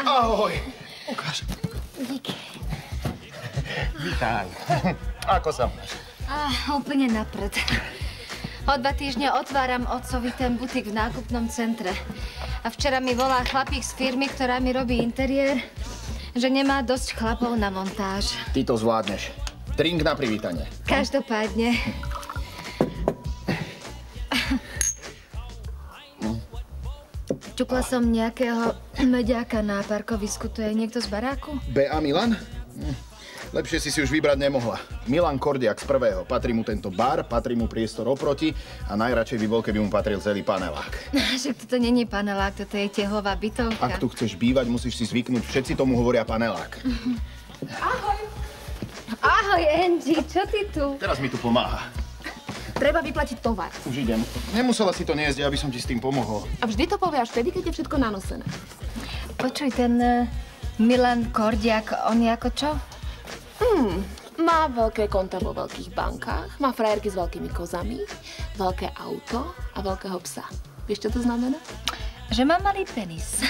Ahoj. Ukáž. Díky. Vítaj. Ako sa máš? Úplne na prd. O 2 týždne otváram otcovi ten butik v nákupnom centre. A včera mi volá chlapík z firmy, ktorá mi robí interiér, že nemá dosť chlapov na montáž. Ty to zvládneš. Drink na privítanie. Každopádne. Čukla som nejakého mediáka na parkovisku. To je niekto z baráku? B.A. Milan? Lepšie si už vybrať nemohla. Milan Kordiak z prvého. Patrí mu tento bar, patrí mu priestor oproti a najradšej by bol, keby mu patril celý panelák. Však toto není panelák, toto je tehlová bytovka. Ak tu chceš bývať, musíš si zvyknúť. Všetci tomu hovoria panelák. Ahoj. Ahoj, Angie, čo ty tu? Teraz mi tu pomáha. Treba vyplatiť tovar. Už idem. Nemusela si to niesť, aby som ti s tým pomohol. A vždy to povie až vtedy, keď je všetko nanosené. Počuj, ten Milan Kordiak, on je ako čo? Má veľké konta vo veľkých bankách, má frajerky s veľkými kozami, veľké auto a veľkého psa. Vieš, čo to znamená? Že má malý penis.